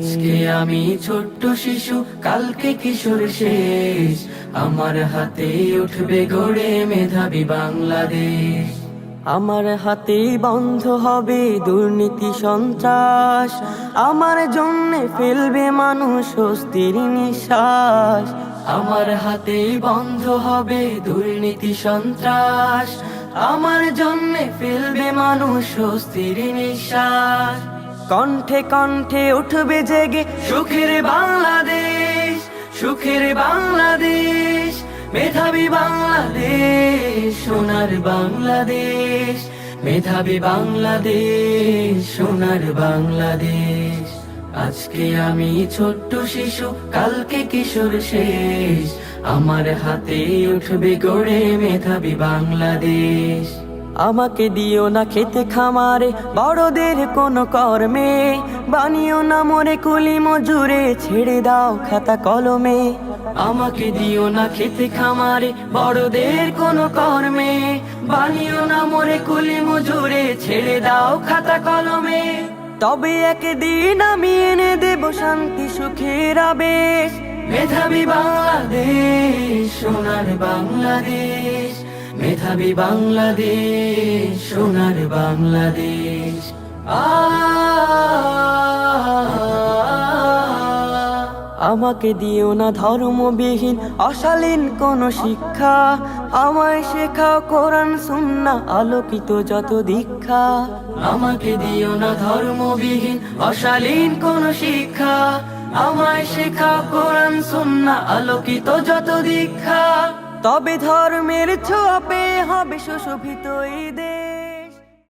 আজকে আমি ছোট্ট শিশু, কালকে কিশোর শেষ। আমার হাতে উঠবে গড়ে মেধাবী বাংলাদেশ। আমার হাতেই বন্ধ হবে দুর্নীতি সন্ত্রাস। আমার জন্যে ফেলবে মানুষ স্বস্তির নিঃশ্বাস। আমার হাতেই বন্ধ হবে দুর্নীতি সন্ত্রাস। আমার জন্যে ফেলবে মানুষ স্বস্তির নিঃশ্বাস। কণ্ঠে কণ্ঠে উঠবে জেগে সুখের বাংলাদেশ, সুখের বাংলাদেশ, মেধাবী বাংলাদেশ, সোনার বাংলাদেশ, মেধাবী বাংলাদেশ, সোনার বাংলাদেশ। আজকে আমি ছোট্ট শিশু, কালকে কিশোর শেষ। আমার হাতে উঠবে গড়ে মেধাবী বাংলাদেশ। আমাকে দিও না খেতে খামারে বড়দের কোনো কর্মে, বানিও না মোরে কুলি মজুরে, ছেড়ে দাও খাতা কলমে। আমাকে দিও না খেতে খামারে বড়দের কোনো কর্মে, বানিও না মোরে কুলি মজুরে, ছেড়ে দাও খাতা কলমে। তবে একদিন আমি এনে দেব শান্তি সুখের আবেশ। মেধাবী বাংলাদেশ, সোনার বাংলাদেশ, মেধাবী বাংলাদেশ, সোনার বাংলাদেশ। আমাকে দিও না ধর্মবিহীন অশালীন কোন শিক্ষা, আমায় শেখাও কোরআন সুন্নাহ আলোকিত যত দীক্ষা। আমাকে দিও না ধর্মবিহীন অশালীন কোন শিক্ষা, আমায় শেখাও কোরআন সুন্নাহ আলোকিত যত দীক্ষা। তবে ধর্মের ছোঁয়া পেয়ে হবে সুশোভিত এই দেশ।